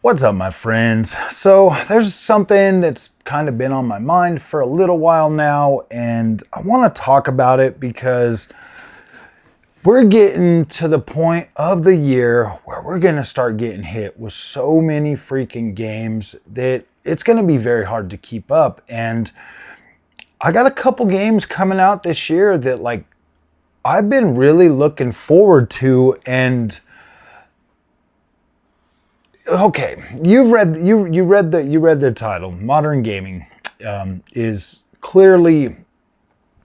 What's up, my friends? So there's something that's kind of been on my mind for a little while now, and I want to talk about it because we're getting to the point of the year where we're going to start getting hit with so many freaking games that it's going to be very hard to keep up. And I got a couple games coming out this year that I've been really looking forward to. And okay, you read the title. Modern gaming is clearly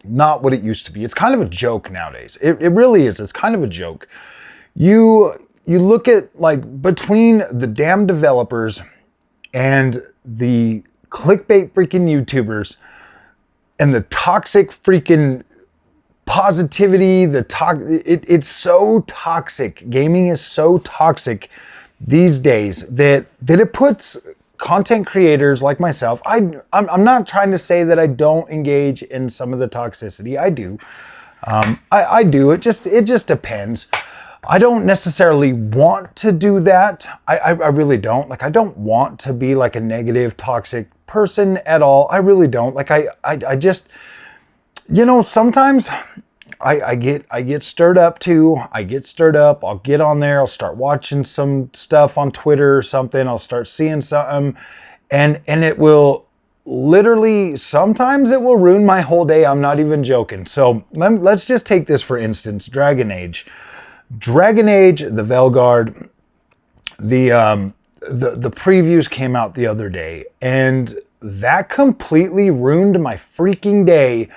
not what it used to be. It's kind of a joke nowadays. It really is. It's kind of a joke. You look at between the damn developers and the clickbait freaking YouTubers and the toxic freaking positivity, it's so toxic. Gaming is so toxic these days that it puts content creators like myself. I'm not trying to say that I don't engage in some of the toxicity. I do. I do. It just depends. I don't necessarily want to do that. I really don't. I don't want to be a negative, toxic person at all. I really don't. I just, sometimes I get stirred up too. I get stirred up. I'll get on there. I'll start watching some stuff on Twitter or something. I'll start seeing something, and it will literally, sometimes it will ruin my whole day. I'm not even joking. So let's just take this for instance. Dragon Age, the Veilguard, the previews came out the other day, and that completely ruined my freaking day.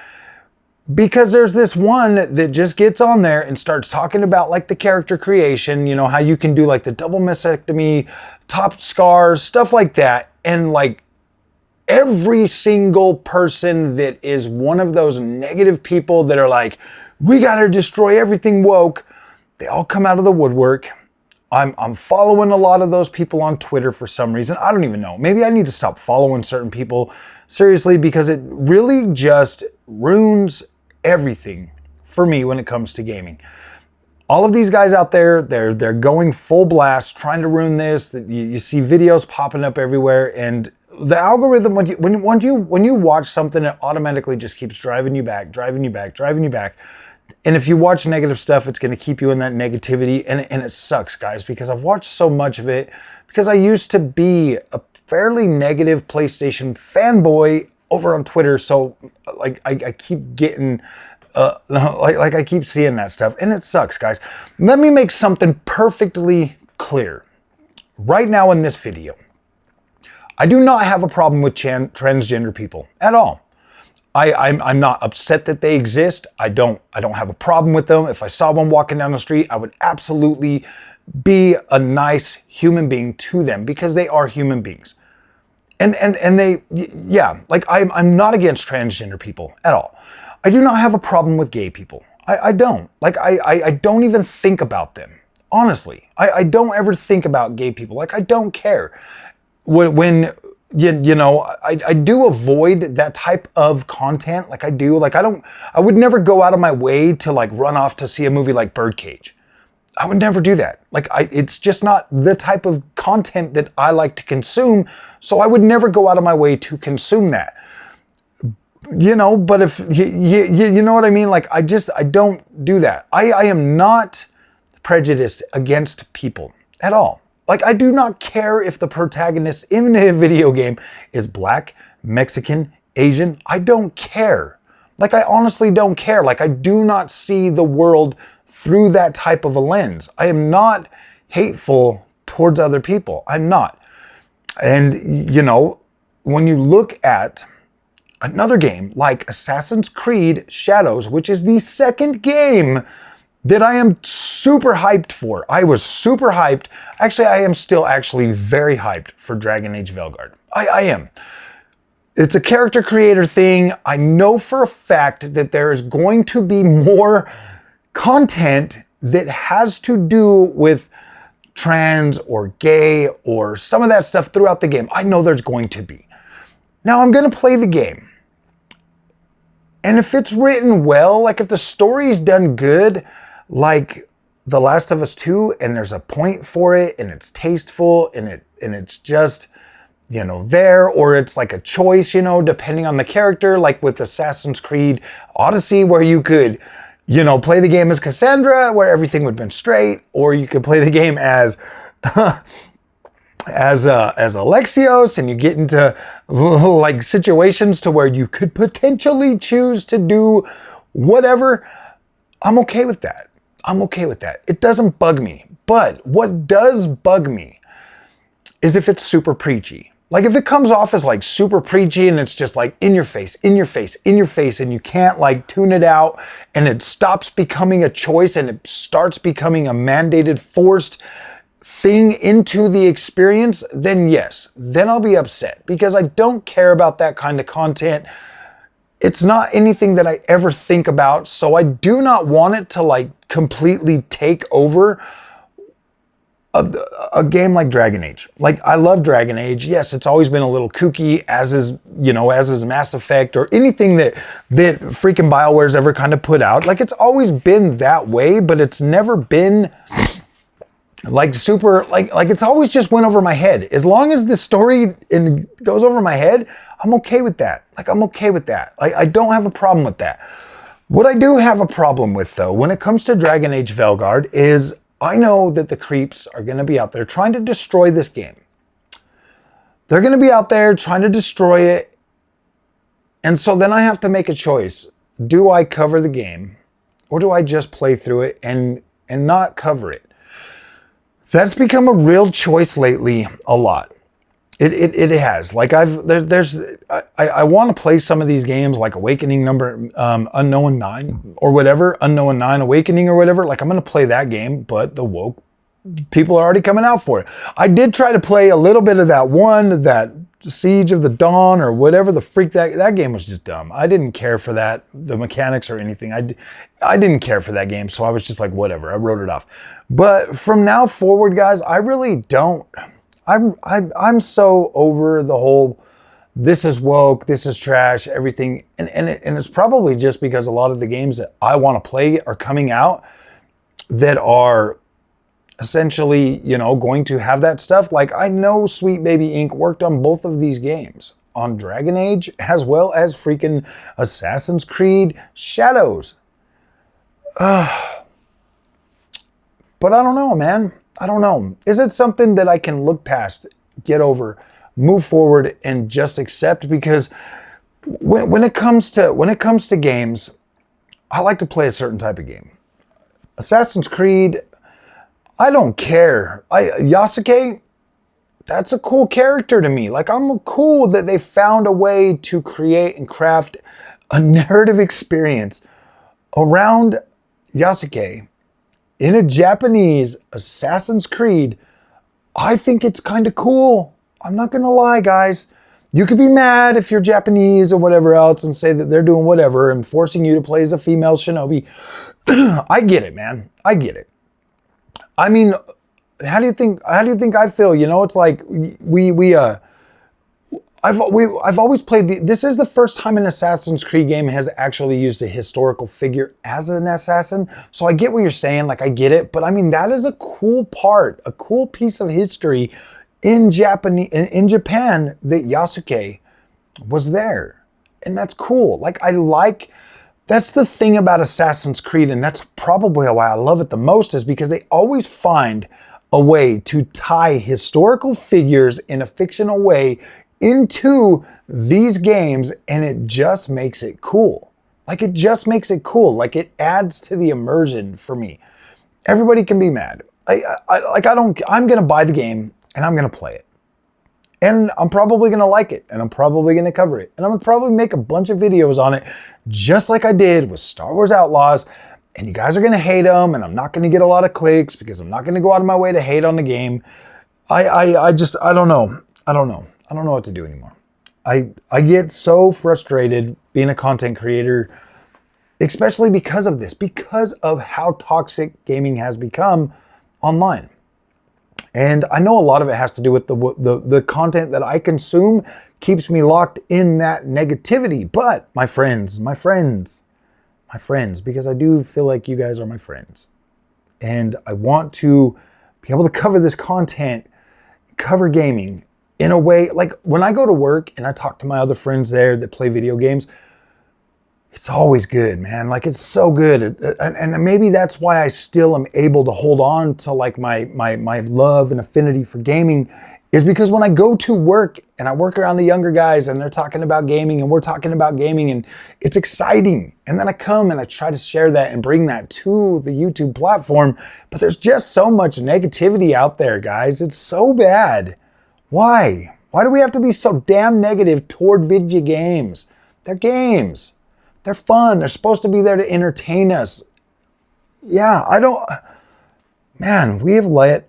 Because there's this one that just gets on there and starts talking about the character creation, how you can do the double mastectomy, top scars, stuff like that. And every single person that is one of those negative people that are we gotta destroy everything woke, they all come out of the woodwork. I'm following a lot of those people on Twitter for some reason. I don't even know. Maybe I need to stop following certain people seriously, because it really just ruins everything for me when it comes to gaming. All of these guys out there, they're going full blast, trying to ruin this. You see videos popping up everywhere, and the algorithm, when you watch something, it automatically just keeps driving you back. And if you watch negative stuff, it's going to keep you in that negativity, and it sucks, guys, because I've watched so much of it, because I used to be a fairly negative PlayStation fanboy over on Twitter. So I keep getting I keep seeing that stuff, and it sucks, guys. Let me make something perfectly clear right now in this video. I do not have a problem with transgender people at all. I'm not upset that they exist. I don't have a problem with them. If I saw one walking down the street, I would absolutely be a nice human being to them, because they are human beings. And they, yeah, I'm not against transgender people at all. I do not have a problem with gay people. I don't. I don't even think about them. Honestly, I don't ever think about gay people. I don't care. When I do avoid that type of content. I would never go out of my way to run off to see a movie like Birdcage. I would never do that. It's just not the type of content that I like to consume, so I would never go out of my way to consume that. But if you know what I mean? I don't do that. I am not prejudiced against people at all. I do not care if the protagonist in a video game is black, Mexican, Asian. I don't care. I honestly don't care. I do not see the world through that type of a lens. I am not hateful towards other people. I'm not. And, when you look at another game like Assassin's Creed Shadows, which is the second game that I am super hyped for. I was super hyped. Actually, I am still actually very hyped for Dragon Age Veilguard. I am. It's a character creator thing. I know for a fact that there is going to be more content that has to do with trans or gay or some of that stuff throughout the game. I know there's going to be. Now I'm going to play the game. And if it's written well, if the story's done good, The Last of Us 2, and there's a point for it, and it's tasteful, and it's just, you know, there, or it's like a choice, you know, depending on the character, like with Assassin's Creed Odyssey, where you could, you know, play the game as Cassandra, where everything would have been straight, or you could play the game as as Alexios, and you get into like situations to where you could potentially choose to do whatever. I'm okay with that. I'm okay with that. It doesn't bug me. But what does bug me is if it's super preachy. Like if it comes off as like super preachy and it's just like in your face, in your face, in your face, and you can't like tune it out, and it stops becoming a choice and it starts becoming a mandated, forced thing into the experience, then yes, then I'll be upset, because I don't care about that kind of content. It's not anything that I ever think about, so I do not want it to like completely take over a game like Dragon Age. Like, I love Dragon Age. Yes, it's always been a little kooky, as is, you know, as is Mass Effect, or anything that freaking BioWare's ever kind of put out. Like, it's always been that way, but it's never been like super, like it's always just went over my head. As long as the story goes over my head, I'm okay with that. Like, I'm okay with that. Like, I don't have a problem with that. What I do have a problem with, though, when it comes to Dragon Age Veilguard, is I know that the creeps are going to be out there trying to destroy this game. They're going to be out there trying to destroy it. And so then I have to make a choice. Do I cover the game, or do I just play through it and not cover it? That's become a real choice lately a lot. It has. Like, I want to play some of these games like Awakening Unknown 9 or whatever, Unknown 9 Awakening or whatever. Like, I'm going to play that game, but the woke people are already coming out for it. I did try to play a little bit of that Siege of the Dawn or whatever the freak, that game was just dumb. I didn't care for that, the mechanics or anything. I didn't care for that game, so I was just like, whatever, I wrote it off. But from now forward, guys, I really don't. I'm so over the whole, this is woke, this is trash, everything. And it's probably just because a lot of the games that I want to play are coming out that are essentially, you know, going to have that stuff. Like, I know Sweet Baby Inc. worked on both of these games, on Dragon Age as well as freaking Assassin's Creed Shadows. But I don't know, man. I don't know. Is it something that I can look past, get over, move forward, and just accept? Because when it comes to games, I like to play a certain type of game. Assassin's Creed, I don't care. Yasuke, that's a cool character to me. Like, I'm cool that they found a way to create and craft a narrative experience around Yasuke in a Japanese Assassin's Creed. I think it's kind of cool. I'm not gonna lie, guys. You could be mad if you're Japanese or whatever else and say that they're doing whatever and forcing you to play as a female shinobi. I get it, man. I get it. I mean, how do you think I feel? You know, it's like I've always played this is the first time an Assassin's Creed game has actually used a historical figure as an assassin. So I get what you're saying, like, I get it, but I mean, that is a cool part, a cool piece of history in Japan that Yasuke was there. And that's cool. Like, that's the thing about Assassin's Creed, and that's probably why I love it the most, is because they always find a way to tie historical figures in a fictional way into these games, and it just makes it cool. Like, it just makes it cool. Like, it adds to the immersion for me. Everybody can be mad. I'm gonna buy the game and I'm gonna play it. And I'm probably gonna like it, and I'm probably gonna cover it. And I'm gonna probably make a bunch of videos on it, just like I did with Star Wars Outlaws. And you guys are gonna hate them, and I'm not gonna get a lot of clicks because I'm not gonna go out of my way to hate on the game. I don't know. I don't know what to do anymore. I get so frustrated being a content creator, especially because of this, because of how toxic gaming has become online. And I know a lot of it has to do with the content that I consume keeps me locked in that negativity. But my friends, because I do feel like you guys are my friends. and I want to be able to cover this content, cover gaming in a way, like when I go to work and I talk to my other friends there that play video games, it's always good, man. Like, it's so good. And maybe that's why I still am able to hold on to like my love and affinity for gaming, is because when I go to work and I work around the younger guys and they're talking about gaming and we're talking about gaming and it's exciting. And then I come and I try to share that and bring that to the YouTube platform. But there's just so much negativity out there, guys. It's so bad. Why? Why do we have to be so damn negative toward video games? They're games. They're fun. They're supposed to be there to entertain us. Yeah, man, we have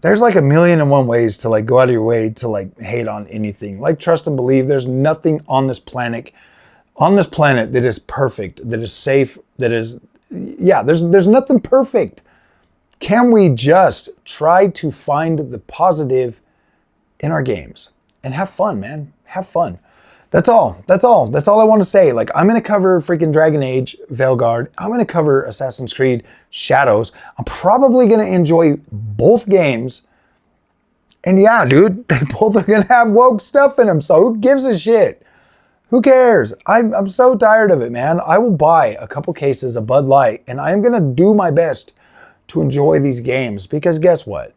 there's like 1,000,001 ways to like go out of your way to like hate on anything. Like, trust and believe, there's nothing on this planet that is perfect, that is safe, that is, yeah, there's nothing perfect. Can we just try to find the positive in our games and have fun, man? Have fun. That's all I want to say. Like, I'm going to cover freaking Dragon Age Veilguard. I'm going to cover Assassin's Creed Shadows. I'm probably going to enjoy both games. And yeah, dude, they both are going to have woke stuff in them. So who gives a shit? Who cares? I'm so tired of it, man. I will buy a couple cases of Bud Light and I'm going to do my best to enjoy these games, because guess what?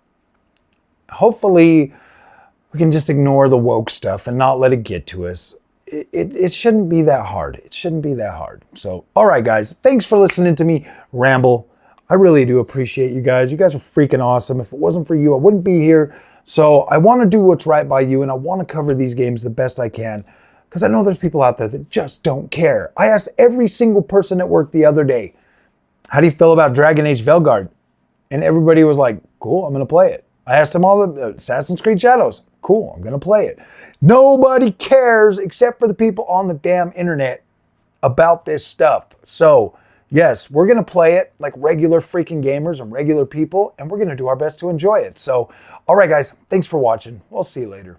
Hopefully we can just ignore the woke stuff and not let it get to us. It shouldn't be that hard. It shouldn't be that hard. So, all right, guys, thanks for listening to me ramble. I really do appreciate you guys. You guys are freaking awesome. If it wasn't for you, I wouldn't be here. So I want to do what's right by you, and I want to cover these games the best I can, because I know there's people out there that just don't care. I asked every single person at work the other day, how do you feel about Dragon Age Veilguard? And everybody was like, cool, I'm going to play it. I asked them all the Assassin's Creed Shadows. Cool, I'm going to play it. Nobody cares except for the people on the damn internet about this stuff. So, yes, we're going to play it like regular freaking gamers and regular people, and we're going to do our best to enjoy it. So, all right, guys, thanks for watching. We'll see you later.